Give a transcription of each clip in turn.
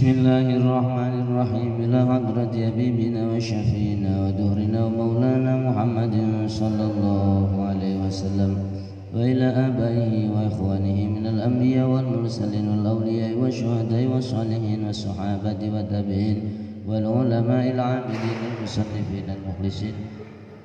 Bismillahirrahmanirrahim. Ila hadrati habibina wa syafiina wa duhrina wa maulana Muhammadin sallallahu alaihi wasallam wa ila abaihi wa ikhwanihi minal anbiya wal mursalin wal awliya wa syuhada'i wa salihin wa sahabati wa tabi'in wal ulama'il 'abidin wal musannifin al mukhlisin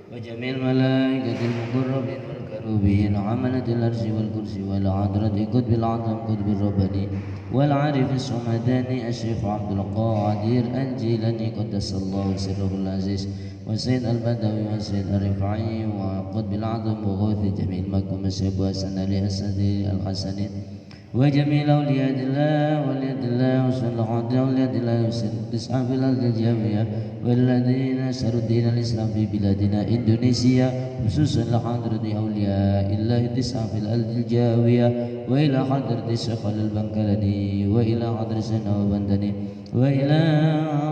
wa jami'il malaikatil muqarrabin wal karubin amanatil arsi wal kursi wal hadrati qutbil azam qutbil rabbani wal arif as-sumadani asyrif Abdul Qadir al-Jilani qaddasallahu sirruhul aziz wa sayyid al-badawi wa sayyid al-rifai wa qutbil azam wa ghawthi jami'il makum asyab wa sanali asadi al-hasanin wa jami'il awliyadillah wa liyadillah wa sallallahu awliyadillah wa tis'abil al-jawiyah walladhina saruddin al-islam fi biladina Indonesia khususan la hadrati awliya illahi tis'abil al-jawiyah wa ila hadrati Syekh al-Bangkalani wa ila hadrati Nawabandani wa ila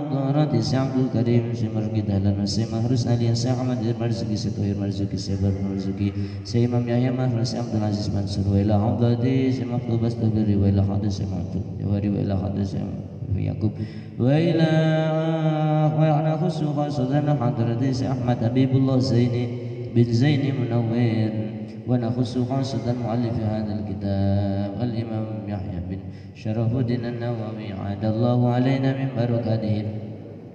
hadrati Syekh Abdul Karim Syekh Margidalan wa Syekh Mahrus Ali Syekh Ahmad Marzuki Syekh Tohir Marzuki Syekh Bar Marzuki Syekh Imam Yahya Mahrus Syekh Abdul Aziz Mansur wa ila hadrati Syekh Mahfuz Bastabiri wa ila hadrati Syekh Mahfuz Jawari wa ila hadrati Syekh Yaqub wa ila wa ana khusu khasatan hadrati Syekh Ahmad Habibullah Zaini bin Zaini Munawwir ونخص خاصة مؤلف هذا الكتاب الإمام يحيى بن شرف الدين النووي عاد الله علينا من بركاتهم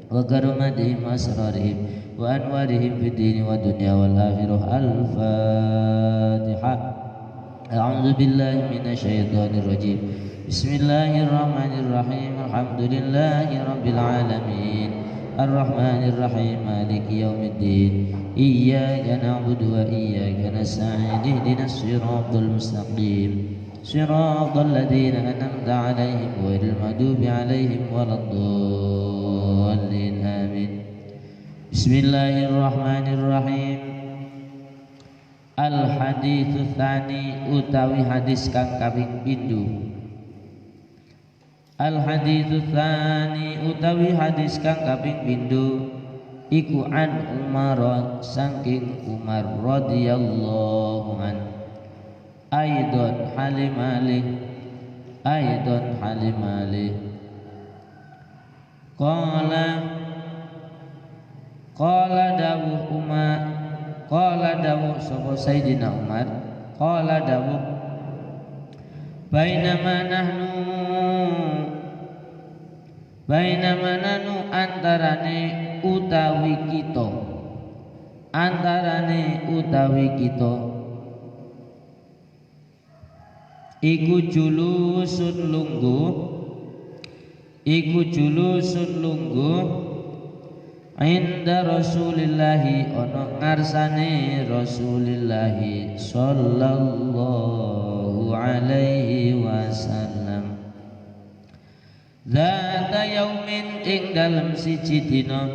وكرماتهم وأسرارهم وأنوارهم في الدين والدنيا والآخرة. الفاتحة. أعوذ بالله من الشيطان الرجيم. بسم الله الرحمن الرحيم. الحمد لله رب العالمين الرحمن الرحيم مالك يوم الدين إياك نعبد وإياك نستعين اهدنا الصراط المستقيم صراط الذين أنعمت عليهم غير المغضوب عليهم ولا الضالين آمين. بسم الله الرحمن الرحيم. Al-haditsu tsani utawi hadis kang kaping pindho. Al-haditsu tsani utawi hadis kang kaping pindho iku an Umar saking Umar radhiyallahu an aidon halimali qala dawuh Umar qala dawuh sapa Sayyidina Umar qala dawuh bainama nahnu antarane utawi kita iku julusun lungguh inda Rasulillahi ana ngarsane Rasulillahi sallallahu alaihi wasallam zata yaumin ing dalem siji dina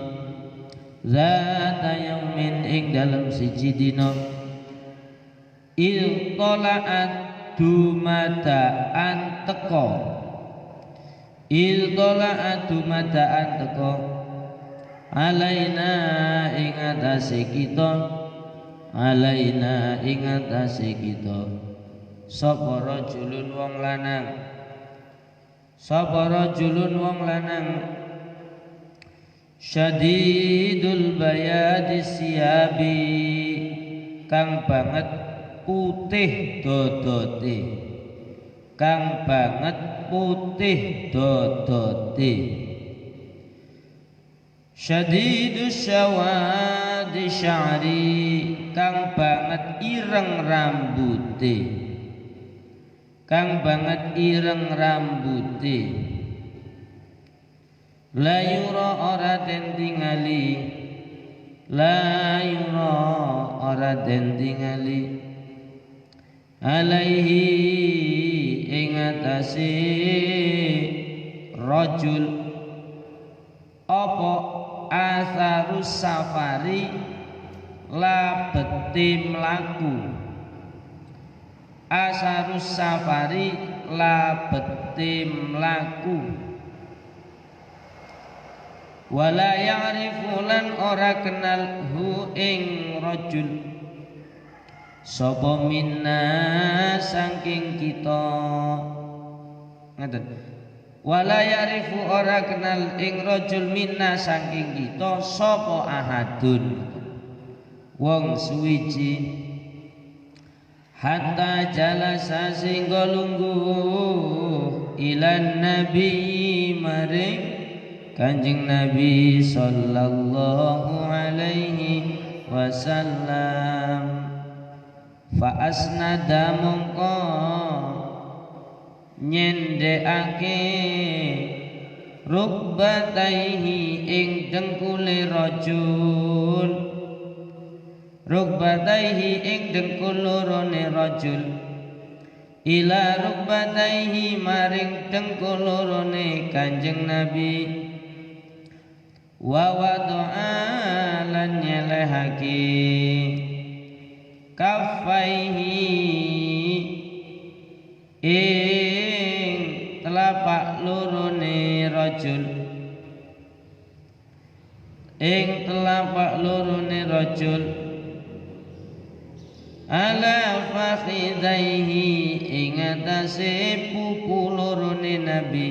iltola'at dumadaan teko alaina ing atase kita sapa rajulun wong lanang syadidul bayadi siyabi kang banget putih dodote syadidus syawadi sya'ri kang banget ireng rambute la yura ora den tingali alaihi ing atase rajul apa asarus safari labete mlaku wala ya'rifu lan ora kenal hu ing rajul sapa minna saking kita ngaten wala ya'rifu ora kenal ing rajul minna saking kita sapa ahadun wong suwiji hatta jalasa singgo lungguh ilan nabi maring Kanjeng Nabi sallallahu alaihi wasallam fa asnada mongko nyendekake rukbataihi ing dengkule rajul rukbataihi ing dengkul lorone rajul ila rukbataihi maring dengkul lorone Kanjeng Nabi wa wada'a lan nyelehake kafaihi ing telapak lorone rajul ing telapak lorone rajul ala fakhidaihi ing atase pupu lorone Nabi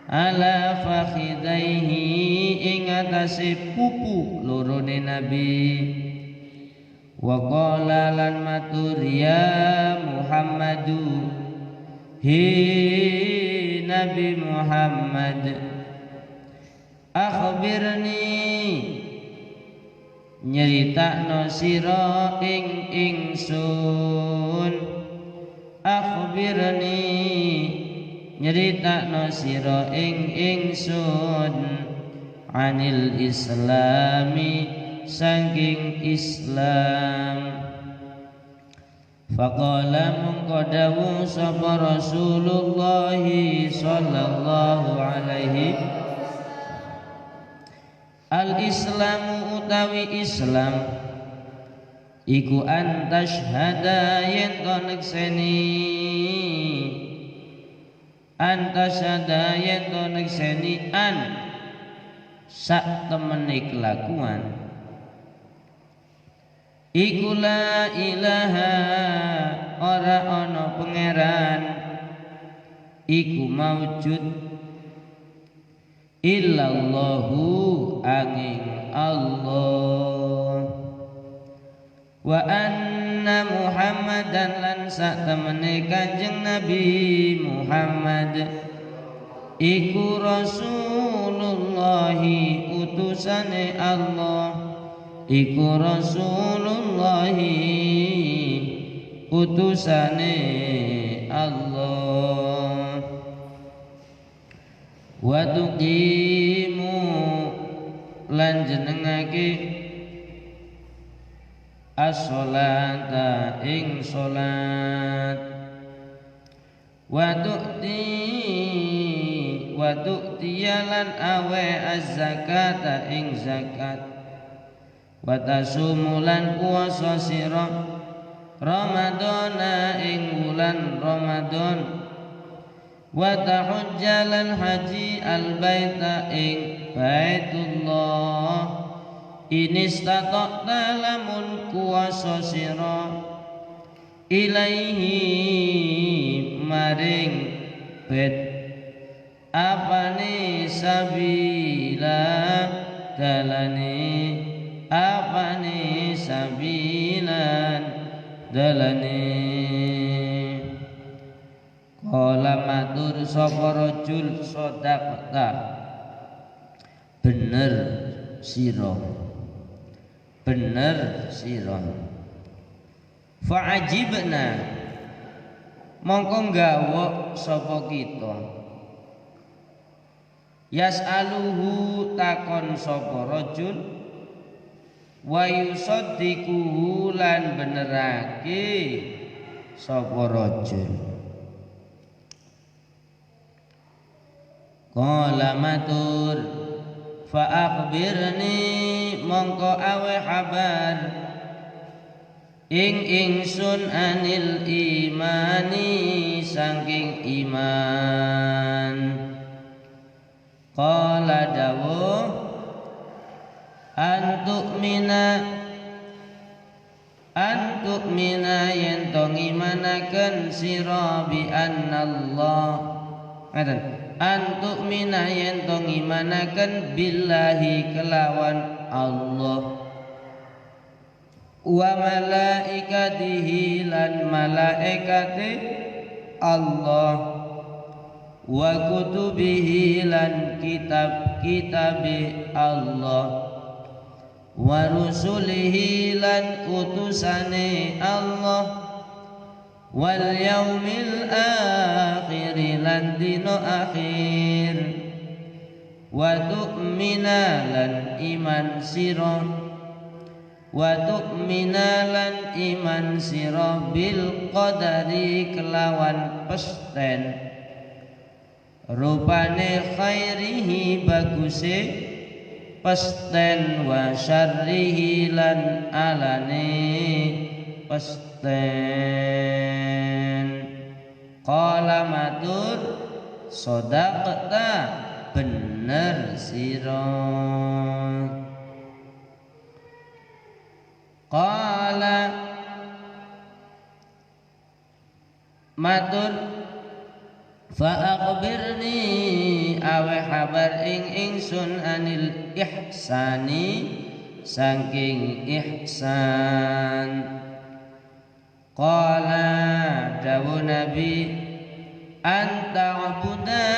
ala fakhidaihi ing atase pupu lorone Nabi wa qala lan matur ya Muhammadu hi Nabi Muhammad akhbirni nyeritakno sira ing ingsun akhbirni nyeritakno sira ing ingsun anil islami saking Islam faqala mengkodawu sapa Rasulullah sallallahu alaihi al-islamu utawi Islam iku antashhada yen to nekseni antashhada yen to nekseni an sak temene kelakuan iku la ilaha ora ana pangeran iku maujud illallahu angin Allah wa anna Muhammadan lan sak temene Kanjeng Nabi Muhammad iku Rasulullah utusane Allah iku Rasulullah utusane Allah wa tuqimu lan jenengake as-sholata ing salat wa tu'tiyalan awe az-zakata ing zakat wa tasumulan puasa sira Ramadana ing wulan Ramadan wa tahujjalan haji al-baita ing Baitullah inistata'ta lamun kuwasa sira ilaihi maring bait apane sabila dalane apane sabilan dalane kala matur sapa rajul sadaqta bener sira fa'ajibna mongko gawok sapa kita yas'aluhu takon sapa rajul wa yusaddiquhu lan benerake sapa rajul qala matur fa akhbirni mongko awe habar ing ingsun anil imani saking iman qala dawuh antu'mina yen to ngimanaken sira bi annallah ngaten antuk mina yen to ngimanaken billahi kelawan Allah wa malaikatihi lan malaikate Allah wa kutubihi lan kitab-kitabe Allah wa rusulihi lan utusane Allah wal yaumil akhir lan dino akhir wa tu'mina lan iman sira wa tu'mina lan iman sira bil qadari kelawan pesten rupane khairihi baguse pesten wa syarrihi lan alane pesten qala matur sodaqta bener sira qala matur fa akhbirni awe habar ingsun anil ihsani saking ihsan qala dawu nabi anta abuda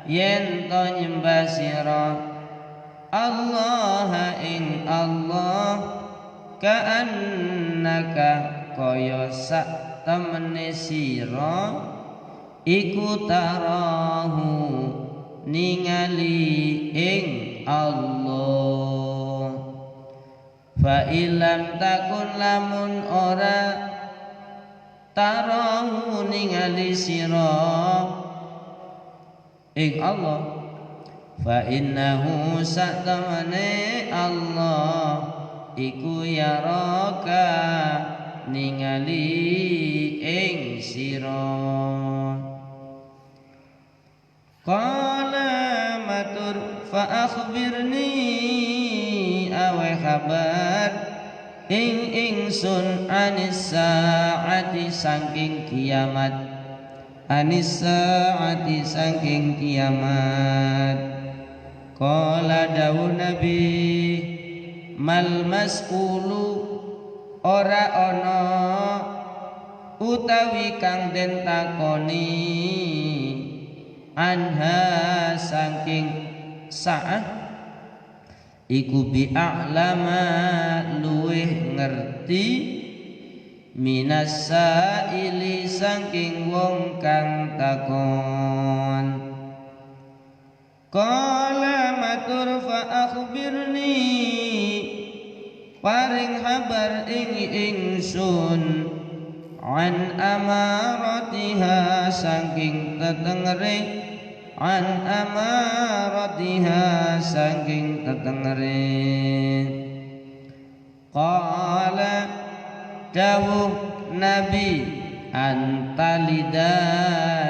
yen to nyembah sira Allah ing Allah ka'annaka kaya sak temene sira iku tarahu ningali ing Allah fa ilam takun lamun ora tarahu ningali sira ing Allah fa innahu satamane Allah iku yaraka ningali ing sira qala matur fa akhbirni awe kabar ingsun anis saati saking kiamat anis saati saking kiamat qala dawu nabi mal mas'ulu ora ana utawi kang den takoni anha saking sa'ah iku bi a'lama luweh ngerti minas sa'ili saking wong kang takon qala matur fa akhbirni paring habar ingsun an amaratiha saking tetengere an amaratiha saking tetengere qala dawuh nabi antalida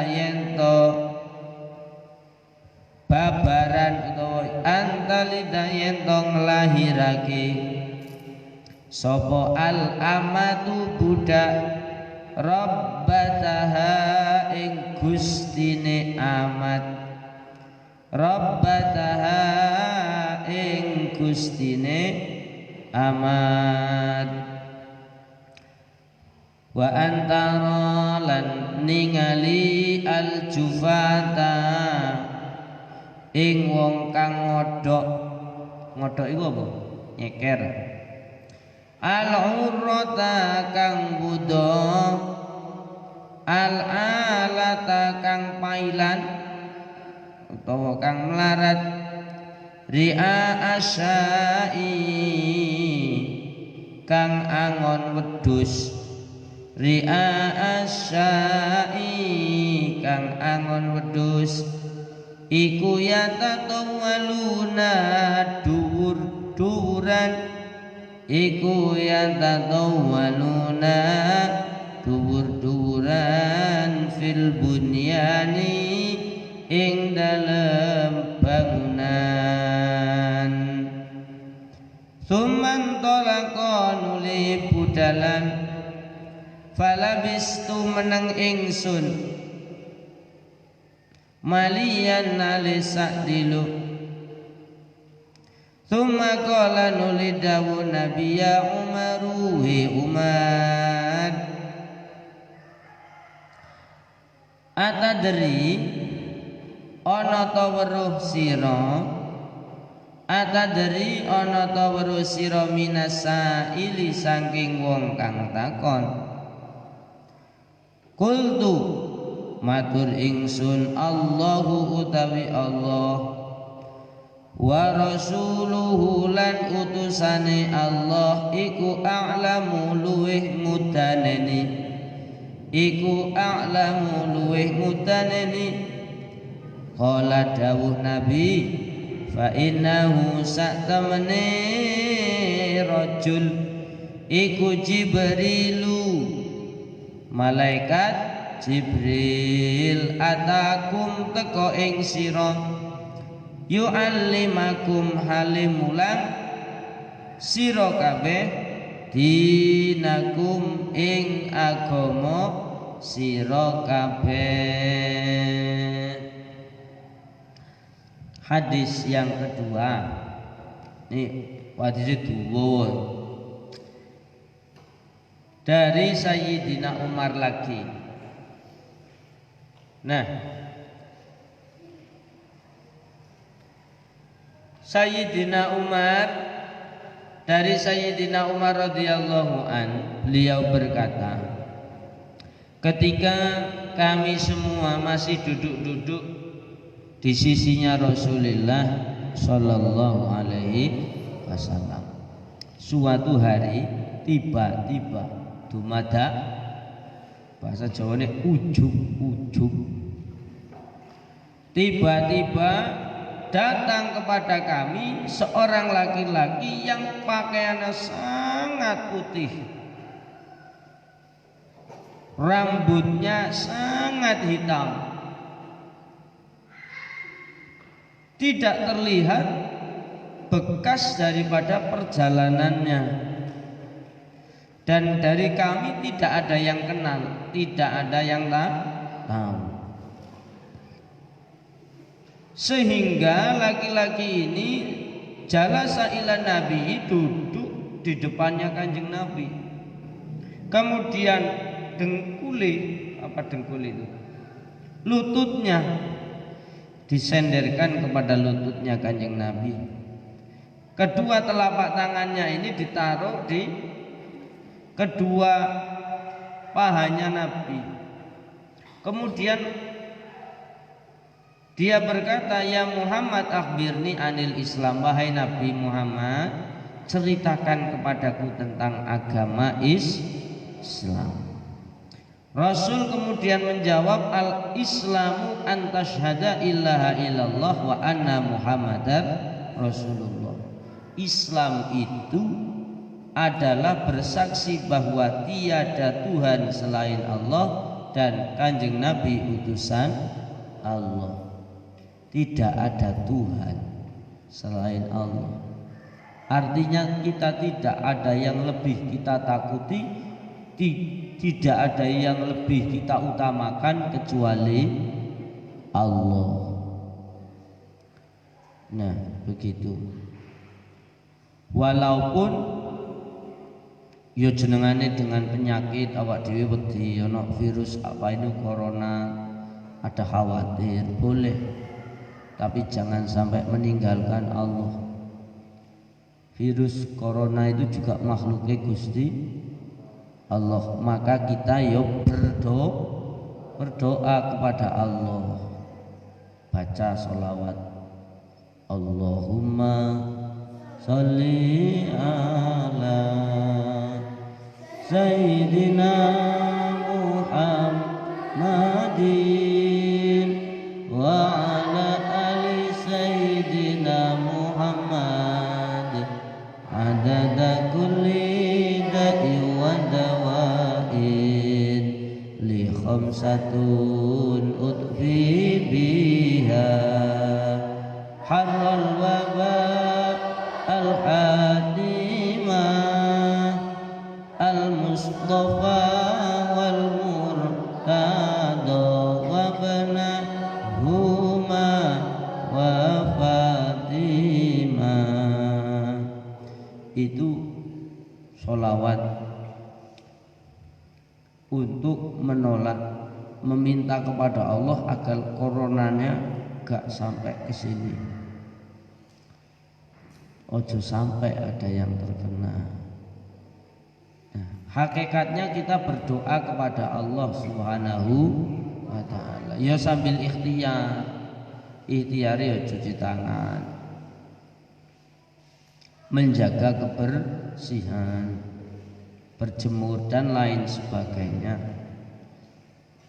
yento babaran utawa antalida yento nglahirake sapa al amatu budak rabbataha ing gustine amat rabbataha ing gustine amat wa antara lan ningali al jufata ing wong kang ngodhok iku apa nyeker al-urrata kang budo al-alata kang pailan utawa kang melarat ri'a asyai kang angon wedhus ri'a asyai kang angon wedhus iku yatatawaluna dhuwur-dhuwuran iku yatatawaluna dhuwur-dhuwuran fil bunyani ing dalem bangunan summan talaqan nuli budalan falabistu meneng ingsun maliyan nalisak dilu. Thumma qala nuli dawu Nabi ya Umaru hi Umar, atadri ana ta weruh sira, atadri ana ta weruh sira minasa ili saking wong kang takon. Qultu matur ingsun Allahu utawi Allah wa rasuluhu lan utusane Allah iku a'lamu luweh mudaneni, iku a'lamu luweh mudaneni. Qala dawuh Nabi fa innahu sa'tamane rajul iku Jibrilu, malaikat Jibril atakum teko ing sira, yu'allimakum halimulang sira kabeh dinakum ing agama sira kabeh. Hadis yang kedua ini hadis dua dari Sayyidina Umar lagi. Nah, Sayyidina Umar, dari Sayyidina Umar radhiyallahu an, beliau berkata, ketika kami semua masih duduk-duduk di sisinya Rasulullah sallallahu alaihi wasallam, suatu hari tiba-tiba dumada, bahasa Jawane ujug-ujug, tiba-tiba datang kepada kami seorang laki-laki yang pakaiannya sangat putih, rambutnya sangat hitam, tidak terlihat bekas daripada perjalanannya, dan dari kami tidak ada yang kenal, tidak ada yang tahu. Sehingga laki-laki ini jalasa ila Nabi, duduk di depannya Kanjeng Nabi. Kemudian lututnya disenderkan kepada lututnya Kanjeng Nabi. Kedua telapak tangannya ini ditaruh di kedua pahanya Nabi. Kemudian dia berkata, ya Muhammad akhbirni anil Islam, wahai Nabi Muhammad, ceritakan kepadaku tentang agama Islam. Rasul kemudian menjawab, al Islamu an tasyhada ilaha illallah wa anna Muhammadar Rasulullah. Islam itu adalah bersaksi bahwa tiada Tuhan selain Allah dan Kanjeng Nabi utusan Allah. Tidak ada Tuhan selain Allah. Artinya kita tidak ada yang lebih kita takuti, tidak ada yang lebih kita utamakan kecuali Allah. Nah, begitu. Walaupun ya jenengane dengan penyakit awak dhewe wedi ana virus apa ini corona, ada khawatir, boleh. Tapi jangan sampai meninggalkan Allah. Virus corona itu juga makhluknya Gusti Allah. Maka kita yuk berdoa kepada Allah, baca sholawat, Allahumma sholli ala Sayyidina Muhammadin wa ala ali Sayyidina Muhammad adada kulli da'i wa dawa'in li khamsatun utfi biha harral waba al-hadimah al-mustafa wal murtada wa banahu untuk menolak, meminta kepada Allah agar coronanya gak sampai ke sini. Ojo sampai ada yang terkena. Nah, hakikatnya kita berdoa kepada Allah Subhanahu wa taala. Ya sambil ikhtiar. Ikhtiar ya cuci tangan. Menjaga kebersihan, berjemur dan lain sebagainya.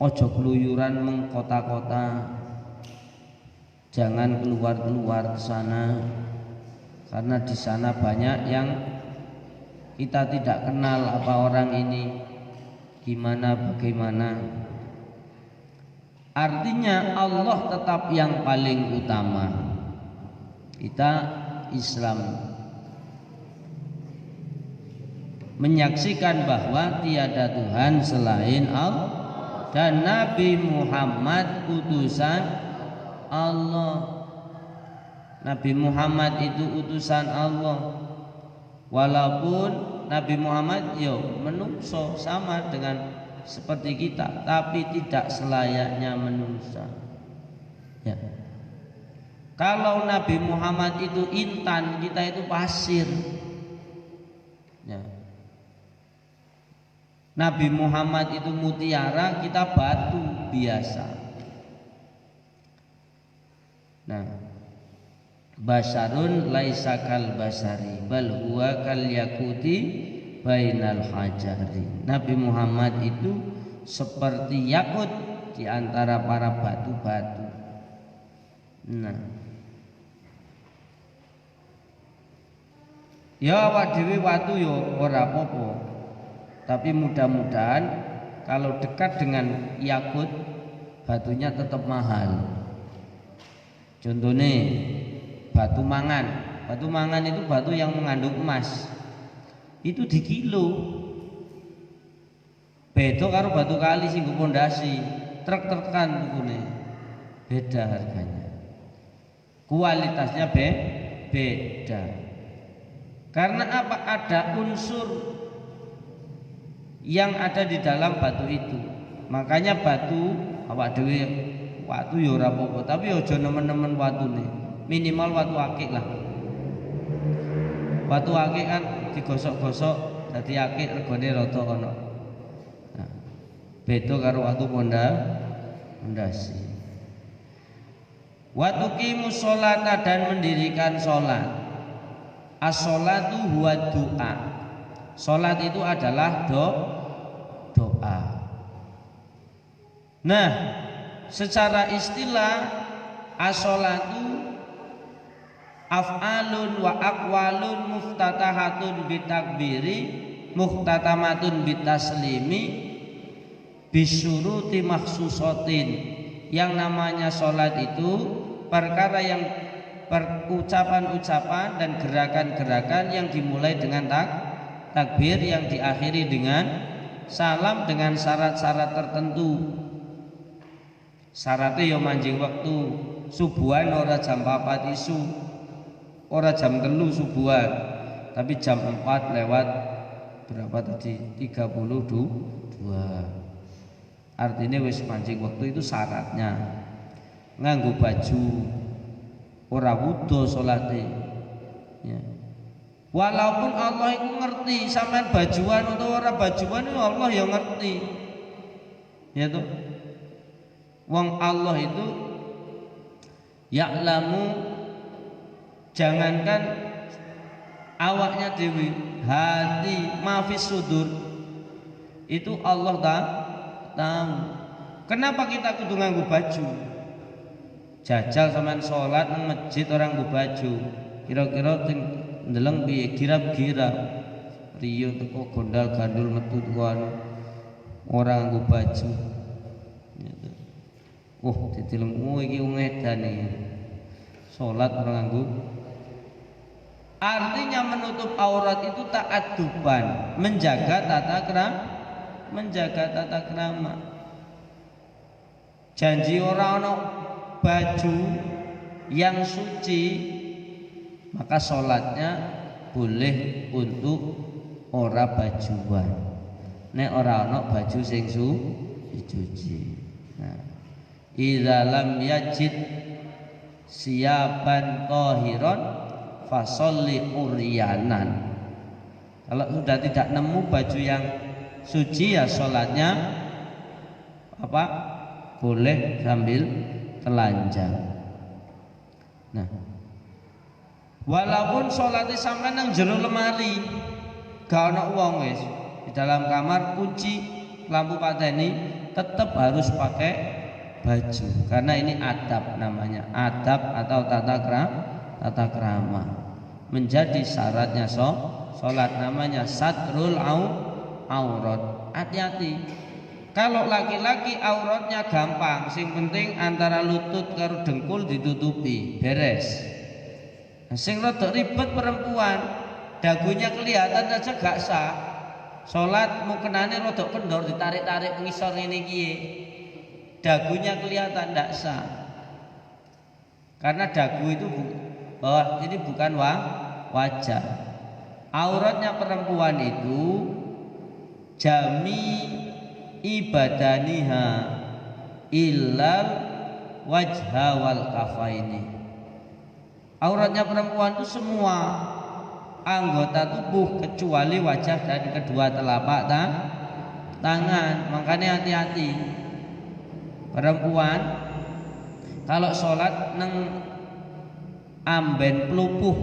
Ojo keluyuran mengkota-kota. Jangan keluar-keluar ke sana. Karena di sana banyak yang kita tidak kenal apa orang ini, gimana bagaimana. Artinya Allah tetap yang paling utama. Kita Islam menyaksikan bahwa tiada Tuhan selain Allah dan Nabi Muhammad utusan Allah. Nabi Muhammad itu utusan Allah. Walaupun Nabi Muhammad menungso sama dengan seperti kita, tapi tidak selayaknya manusia. Ya. Kalau Nabi Muhammad itu intan, kita itu pasir. Ya. Nabi Muhammad itu mutiara, kita batu biasa. Nah, basarun laisa kal basari bal huwa kal yakuti bainal hajari. Nabi Muhammad itu seperti yakut di antara para batu-batu. Nah, ya awak dhewe watu ya ora apa-apa. Tapi mudah-mudahan kalau dekat dengan yakut, batunya tetap mahal. Contohnya batu mangan. Batu mangan itu batu yang mengandung emas. Itu di kilo. Beda karo batu kali sing pondasi, truk-trukan tukune. Beda harganya. Kualitasnya beda. Karena apa? Ada unsur yang ada di dalam batu itu. Makanya batu awak dhewe watu ya ora apa-apa, tapi aja nemen-nemen watune. Minimal watu akik lah. Watu akik kan digosok-gosok dadi akik regane rada ana. Nah, beda karo watu pondasi. Wa tuqimus sholata dan mendirikan sholat. As-sholatu huwa doa. Sholat itu adalah doa. Nah, secara istilah as-sholatu af'alun wa aqwalun muftatahatun bitakbiri muhtatamatun bitaslimi bisyuruti makhsusatin. Yang namanya sholat itu perkara yang ucapan-ucapan dan gerakan-gerakan yang dimulai dengan takbir yang diakhiri dengan salam dengan syarat-syarat tertentu. Syaratnya ya manjing waktu subuhan ora jam 4 isu, ora jam 3 subuhan, tapi jam 4 lewat berapa tadi? 32. Artinya wis manjing waktu itu syaratnya. Nganggo baju ora wudu salate. Ya. Walaupun Allah itu ngerti sampean bajuan atau ora bajuan, Allah ya ngerti. Ya toh? Wong Allah itu ya'lamu, jangankan awaknya dewi, hati mafis sudur itu Allah tahu. Kenapa kita kudu nganggo baju? Jajal sampean sholat nang masjid orang nganggo baju, kira-kira ndeleng piye? Girap-girap riyo teko gondal gandul metu tuan orang nganggo baju. Ditilem iki ngedane. Salat ora nganggo. Artinya menutup aurat itu ta'adduban, menjaga tata krama. Janji ora ana baju yang suci, maka salatnya boleh untuk ora bajuan. nek ora ana baju sing dicuci. Nah, idza lam yajid siyaban tahiron fasolli uryanan. Kalau sudah tidak nemu baju yang suci ya sholatnya apa? Boleh sambil telanjang. Nah, walaupun sholatnya sampai nang jero lemari, gak ana wong wis di dalam kamar, kunci, lampu pateni, tetap harus pakai baju karena ini adab, namanya adab atau tata krama, menjadi syaratnya sholat, namanya satrul aurat. Hati-hati. Kalau laki-laki auratnya gampang, sing penting antara lutut karo dengkul ditutupi, beres. Sing rada ribet perempuan, dagunya kelihatan aja gak sah. Salat mukenane rada kendor, ditarik-tarik ngisor ngene iki. Dagunya kelihatan ndak sah. Karena dagu itu ini bukan wajah. Auratnya perempuan itu jami ibadaniha illal wajha wal kafaini. Auratnya perempuan itu semua anggota tubuh kecuali wajah dan kedua telapak tangan. Makanya hati-hati perempuan kalau sholat neng amben pelupuh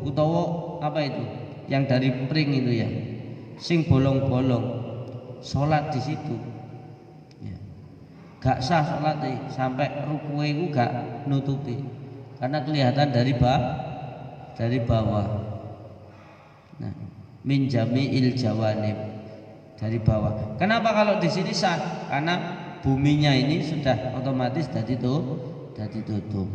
utawa apa itu yang dari pring itu ya, sing bolong-bolong, sholat di situ ya. Gak sah sholat sampai ruku'e itu gak nutupi karena kelihatan dari bawah. Nah, min jami'il jawanib, dari bawah. Kenapa kalau di sini sah? Karena buminya ini sudah otomatis jadi tutup.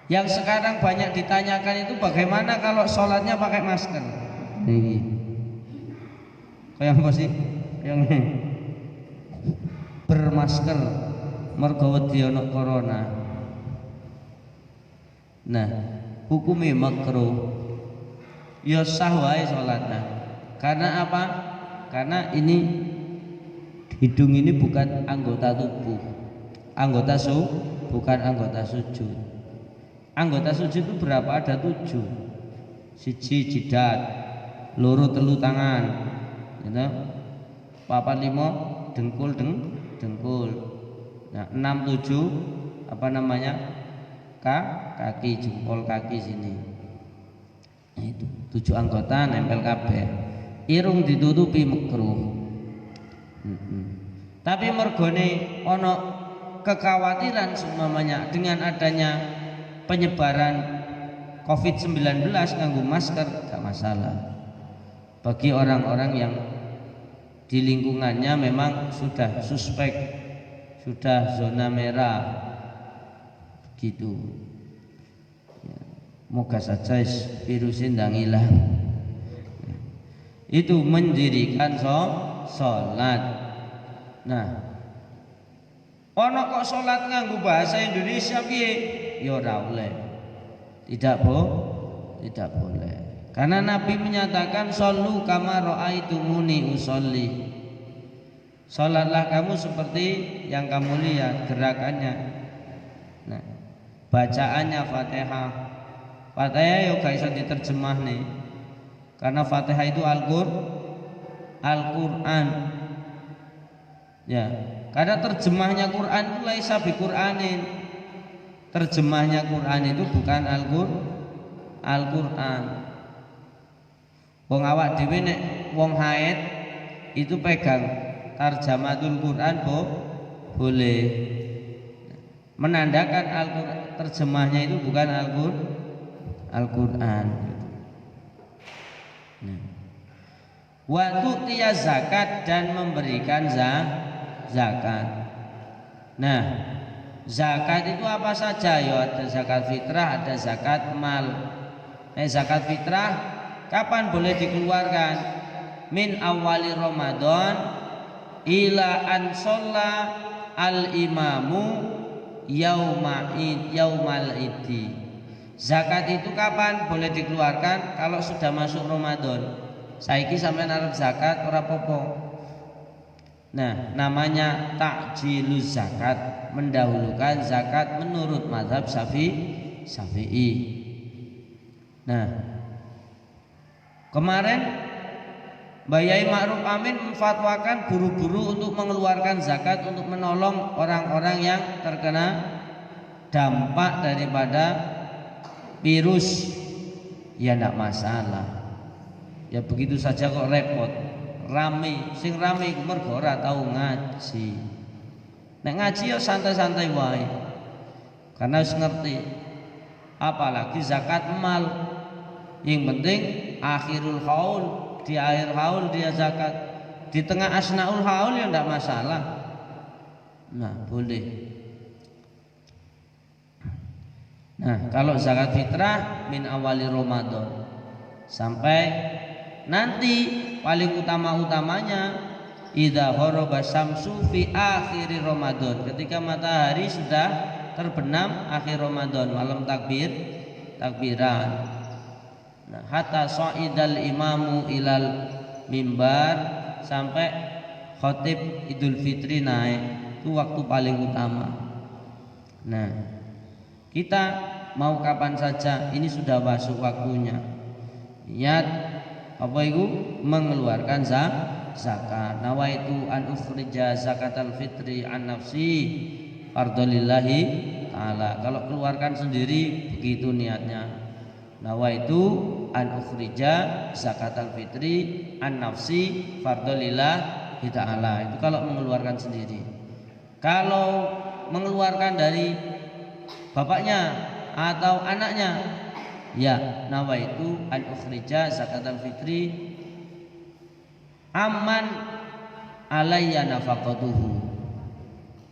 Yang sekarang banyak ditanyakan itu bagaimana kalau sholatnya pakai masker? Ini kayak apa sih? Yang bermasker mergo wedi ana corona. Nah, hukumnya makruh. Ya sah wae salatnya. Karena apa? Karena ini hidung ini bukan anggota tubuh. Bukan anggota sujud. Anggota sujud itu berapa? Ada 7. Siji jidat, loro telu tangan, gitu. 4 5 dengkul. Nah, 6 7 apa namanya? Kaki, jempol kaki sini. Nah, itu 7 anggota nempel kabeh. Irung ditutupi makruh. Tapi mergone ono kekhawatiran semuanya dengan adanya penyebaran COVID-19 nganggo masker gak masalah. Bagi orang-orang yang di lingkungannya memang sudah suspek, sudah zona merah gitu ya, moga saja virusnya ndang hilang. Itu mendirikan sholat. Nah, ono kok sholat nganggo bahasa Indonesia piye? Ya ora oleh. Tidak boleh. Karena Nabi menyatakan shollu kama ra'aitumuni usolli. Sholatlah kamu seperti yang kamu lihat gerakannya. Nah, bacaannya Fatihah. Fatihah yo gak iso diterjemah nih. Karena Fatihah itu Al-Qur'an. Ya, karena terjemahnya Quran itu laisa bi Qur'anin. Terjemahnya Quran itu bukan Al-Qur'an. Wong awak dhewe nek wong haid itu pegang tarjamatul Quran boleh. Menandakan terjemahnya itu bukan Al-Qur'an. Waktu dia zakat dan memberikan zakat. Nah, zakat itu apa saja? Ya ada zakat fitrah, ada zakat mal. Zakat fitrah kapan boleh dikeluarkan? Min awali Ramadan ila an sholla al imamu yaumal idi. Zakat itu kapan boleh dikeluarkan? Kalau sudah masuk Ramadan. Saiki sampean arep zakat ora apa-apa. Nah, namanya takjiluz zakat, mendahulukan zakat menurut mazhab Syafi'i. Nah, kemarin Mbak Yai Ma'ruf Amin memfatwakan buru-buru untuk mengeluarkan zakat untuk menolong orang-orang yang terkena dampak daripada virus. Ya enggak masalah. Ya begitu saja kok repot. Rame, sing rame iku mergo ora tau ngaji. Nek ngaji ya santai-santai wae. Karena wis ngerti. Apalagi zakat mal. Yang penting akhirul haul, di akhir haul dia zakat. Di tengah asnaul haul ya enggak masalah. Nah, boleh. Nah, kalau zakat fitrah min awali Ramadan sampai nanti paling utama-utamanya idza ghoraba syamsu fi akhir Ramadan, ketika matahari sudah terbenam akhir Ramadan, malam takbiran. Nah, hatta sa'idal imamu ilal mimbar, sampai khatib Idul Fitri naik, itu waktu paling utama. Nah, kita mau kapan saja, ini sudah masuk waktunya. Niat apa itu? Mengeluarkan zakat. Nawaitu an ukhrija zakatal fitri an nafsi fardholillahi ta'ala. Kalau keluarkan sendiri begitu niatnya. Nawaitu an ukhrija zakatal fitri an nafsi fardholillahi ta'ala. Itu kalau mengeluarkan sendiri. Kalau mengeluarkan dari bapaknya atau anaknya, ya nawaitu an ukhrija zakatal fitri amman alayya nafaqatuhu.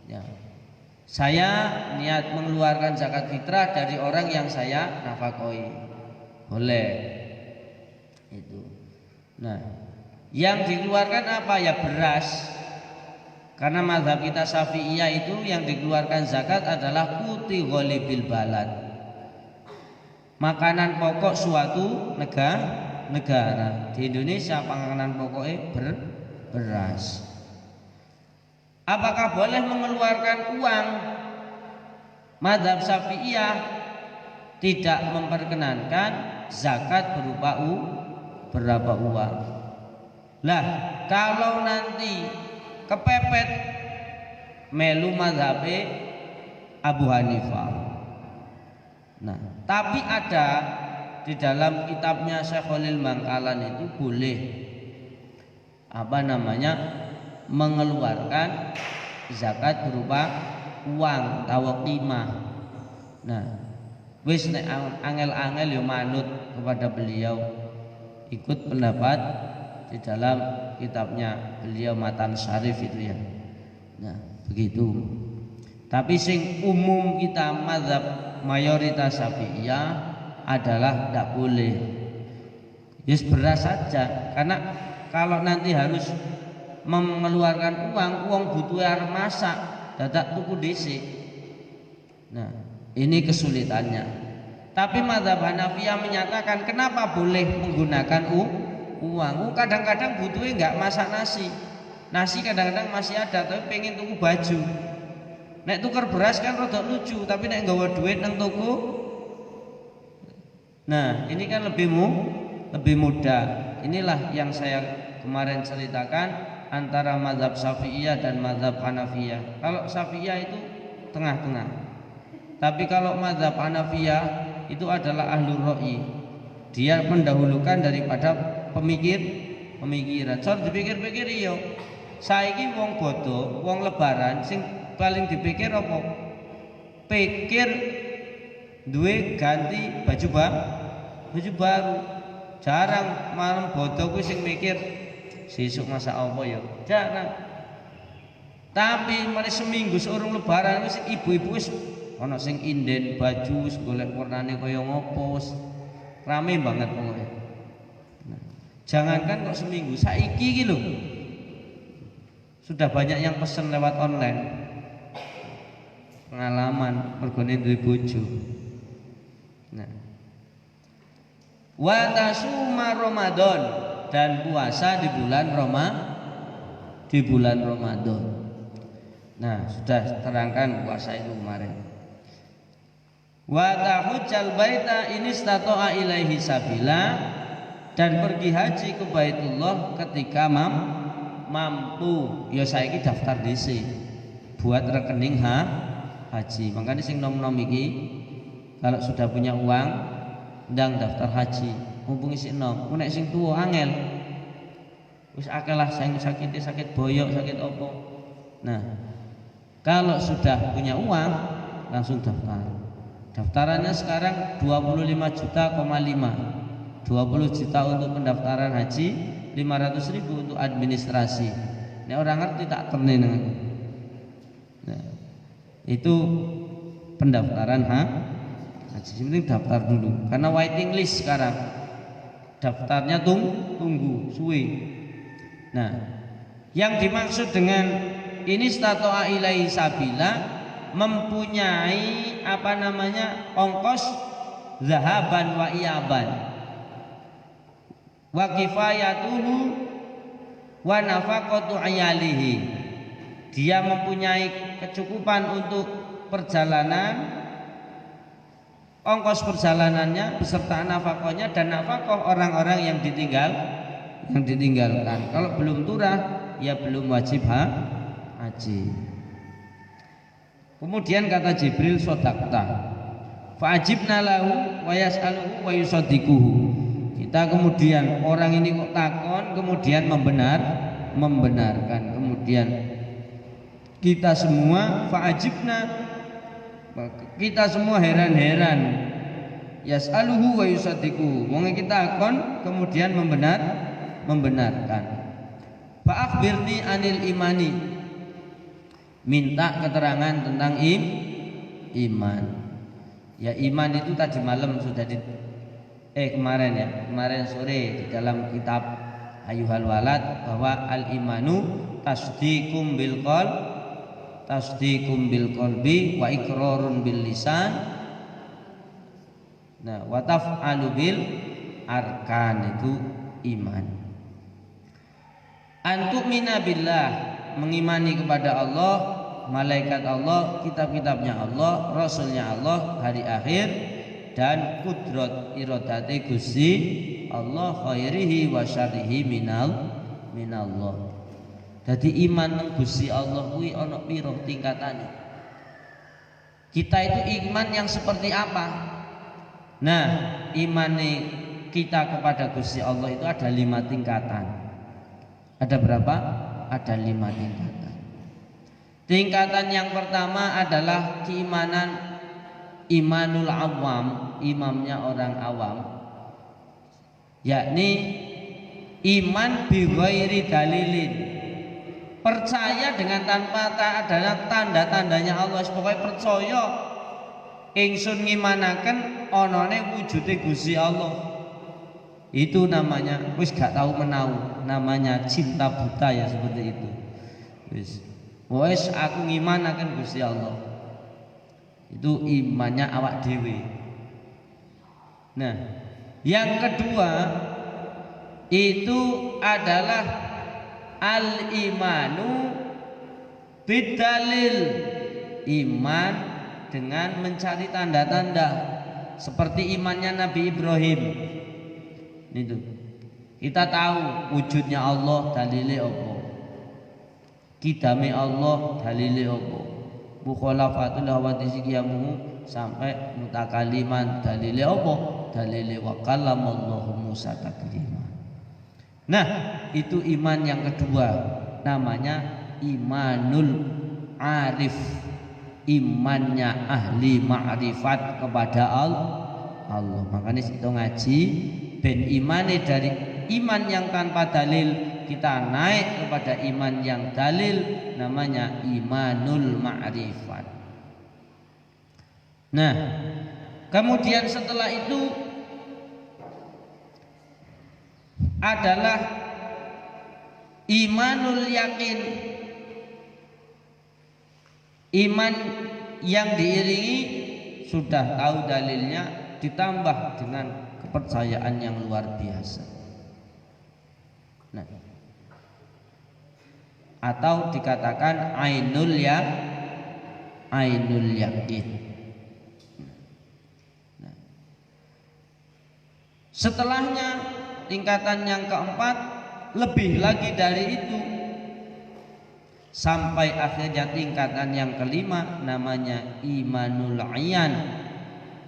Ya. Saya niat mengeluarkan zakat fitrah dari orang yang saya nafakoi. Boleh. Itu. Nah, yang dikeluarkan apa? Ya beras. Karena mazhab kita Syafi'iyah itu yang dikeluarkan zakat adalah kuti ghalibil balad, makanan pokok suatu negara. Di Indonesia makanan pokoknya beras. Apakah boleh mengeluarkan uang? Mazhab Syafi'iyah tidak memperkenankan zakat berupa uang. Lah, kalau nanti kepepet melu mazhab Abu Hanifah. Nah, tapi ada di dalam kitabnya Syekh Khalil Bangkalan itu boleh mengeluarkan zakat berupa uang tawaqimah. Nah, wis nek angel-angel yo manut kepada beliau, ikut pendapat di dalam kitabnya beliau Matan Syarif itu ya. Nah, begitu. Tapi sing umum kita mazhab mayoritas Syafi'iyah adalah tidak boleh. Yes, beras saja, karena kalau nanti harus mengeluarkan uang butuh air masak, dadak tuku dhisik. Nah, ini kesulitannya. Tapi mazhab Hanafiyah menyatakan kenapa boleh menggunakan uang. Kadang-kadang butuhnya nggak masak nasi kadang-kadang masih ada, tapi pengen tuku baju. Nek tuker beras kan rada lucu, tapi nek nggawa duit nang toko, nah ini kan lebih mudah. Inilah yang saya kemarin ceritakan antara mazhab Syafi'iyah dan mazhab Hanafiyah. Kalau Syafi'iyah itu tengah-tengah, tapi kalau mazhab Hanafiyah itu adalah ahlul ra'i. Dia mendahulukan daripada pemikiran. Soal dipikir-pikir iya. Saiki wong bodoh, wong lebaran sing paling dipikir apa? Pikir duwe ganti baju baru. Jarang malam bodoh kuwi sing mikir sesuk masak apa ya. Jarang. Tapi mari seminggu seurung lebaran wis ibu-ibu wis ana sing inden baju wis golek warnane kaya ngopo, rame banget pokoknya. Jangankan kok seminggu, saiki iki lho sudah banyak yang pesen lewat online. Pengalaman mergone duwe bojo. Nah, wa tasuma Ramadan, dan puasa di bulan di bulan Ramadan. Nah, sudah terangkan puasa itu kemarin. Wa tahujjal baita in istata'a ilaihi sabila, dan pergi haji ke Baitullah ketika mampu. Ya saiki daftar dhisik buat rekening haji. Makanya sing nom-nom iki kalau sudah punya uang ndang daftar haji, mumpung isih nom. Nek sing tuwa angel wis akeh lah sing sakit boyok, sakit opo. Nah, kalau sudah punya uang langsung daftar. Daftarannya sekarang 25,5 juta, 20 juta untuk pendaftaran haji, 500.000 untuk administrasi. Ini orang ngerti tak ternen. Nah, itu pendaftaran haji. Penting daftar dulu karena waiting list sekarang. Daftarnya tunggu suwe. Nah, yang dimaksud dengan ini statoa ilaihi sabila, mempunyai ongkos zahaban wa iyaban wa kifayatuhu wa nafaqatu ayalihi. Dia mempunyai kecukupan untuk perjalanan, ongkos perjalanannya beserta nafkahnya dan nafkah orang-orang yang ditinggalkan. Kalau belum turah ya belum wajib haji. Kemudian kata Jibril, sodakta fa'ajibna lahu wa yas'aluhu wa yusaddiquhu. Kita kemudian orang ini kok takon, kemudian membenarkan. Kemudian kita semua fa'ajibna, kita semua heran-heran. Yas'aluhu wa yusaddiquhu. Wong kita takon kemudian membenarkan. Fa'akhbirni anil imani. Minta keterangan tentang iman. Ya, iman itu tadi malam sudah kemarin sore di dalam kitab Ayyuhal Walad bahwa al imanu tasdiqum bil qalbi wa iqrarun bil lisan. Nah, wa taf'alu bil arkan, itu iman. Antu'mina billah, mengimani kepada Allah, malaikat Allah, kitab-kitabnya Allah, rasulnya Allah, hari akhir, dan kudrat iradati Gusti Allah, khairihi wa syarrihi minallah. Jadi iman nang Gusti Allah kuwi ana pira tingkatane? Kita itu iman yang seperti apa? Nah, iman kita kepada Gusti Allah itu ada 5 tingkatan. Ada berapa? Ada 5 tingkatan. Tingkatan yang pertama adalah keimanan imanul awam, imamnya orang awam, yakni iman bi ghairi dalilin, percaya dengan tanpa adanya tanda-tandanya Allah. Pokoknya percaya ingsun ngimanaken onone wujude Gusti Allah. Itu namanya wis gak tahu menau, namanya cinta buta, ya seperti itu. Wis aku ngimanaken Gusti Allah. Itu imannya awak dewe. Nah, yang kedua itu adalah al-imanu bidalil, iman dengan mencari tanda-tanda, seperti imannya Nabi Ibrahim. Itu kita tahu wujudnya Allah, dalile apa? Kidame Allah, dalile apa? Mukhalafatul hawadits qiyamuhu sampai mutakaliman, dalile apa? Dalile wa kallamallahu Musa taklima. Nah, itu iman yang kedua, namanya imanul arif, imannya ahli ma'rifat kepada Allah. Makanya itu ngaji ben imane dari iman yang tanpa dalil kita naik kepada iman yang dalil, namanya imanul ma'rifat. Nah, kemudian setelah itu adalah imanul yakin, iman yang diiringi sudah tahu dalilnya ditambah dengan kepercayaan yang luar biasa. Nah, atau dikatakan ainul yakin. Nah, setelahnya tingkatan yang keempat lebih lagi dari itu, sampai akhirnya tingkatan yang kelima namanya imanul iyan.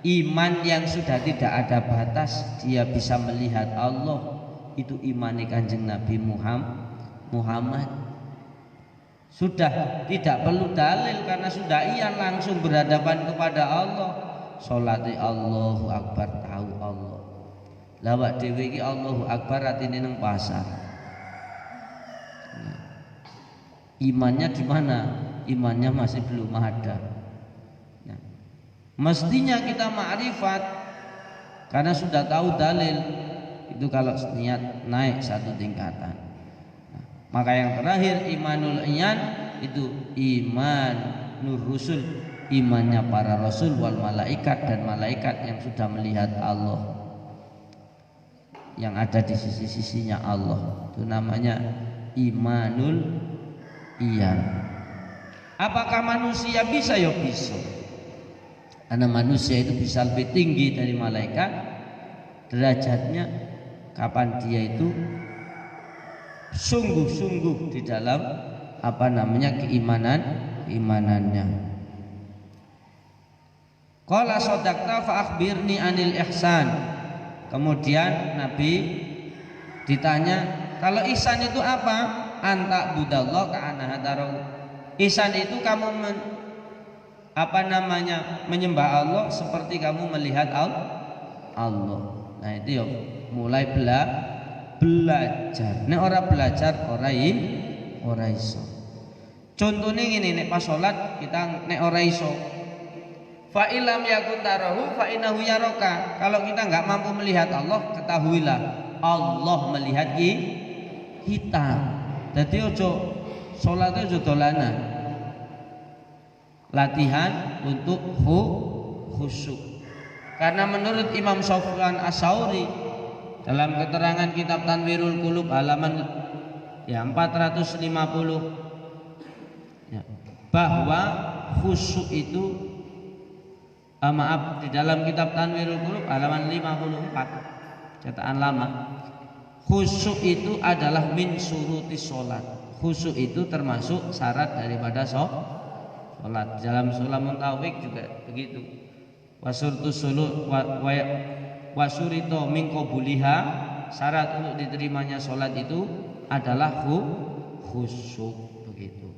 Iman yang sudah tidak ada batas, dia bisa melihat Allah. Itu imani Kanjeng Nabi Muhammad. Sudah tidak perlu dalil karena sudah ia langsung berhadapan kepada Allah. Salate Allahu Akbar, tahu Allah. Lawak dhewe iki Allahu Akbar artine nang pasar. Imannya di mana? Imannya masih belum ada. Mestinya kita ma'rifat karena sudah tahu dalil. Itu kalau niat naik satu tingkatan. Maka yang terakhir imanul iyan itu iman nur rusul, imannya para rasul wal malaikat dan malaikat yang sudah melihat Allah, yang ada di sisi-sisinya Allah. Itu namanya imanul iyan. Apakah manusia bisa? Ya bisa. Karena manusia itu bisa lebih tinggi dari malaikat derajatnya kapan dia itu sungguh-sungguh di dalam keimanannya. Qala sadaqta fa akhbirni anil ihsan. Kemudian Nabi ditanya, kalau ihsan itu apa? Anta budallah ka'annaha tarau. Ihsan itu kamu menyembah Allah seperti kamu melihat Allah. Nah itu ya mulai belajar. Nek ora belajar ora iso. Contohnya gini, nek pas sholat kita nek ora iso. Fa ilam yakun tarahu fa innahu yaraka. Kalau kita nggak mampu melihat Allah, ketahuilah Allah melihat kita. Jadi ojo sholatnya ojo dolanan. Latihan untuk khusyuk. Karena menurut Imam Sufyan As-Tsauri dalam keterangan kitab Tanwirul Qulub halaman 450 bahwa khusyuk itu di dalam kitab Tanwirul Qulub halaman 54 cetakan lama, khusyuk itu adalah min syuruti sholat. Khusyuk itu termasuk syarat daripada sholat. Dalam Sulamun Tawfiq juga begitu. Wasurito min qabuliha, syarat untuk diterimanya sholat itu adalah khusyuk, begitu.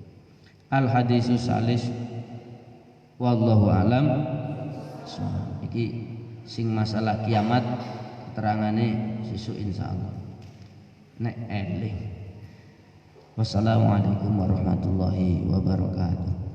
Al hadisus salis wallahu alam. Iki sing masalah kiamat keterangane sesuk insyaallah. Nek eling. Wassalamualaikum warahmatullahi wabarakatuh.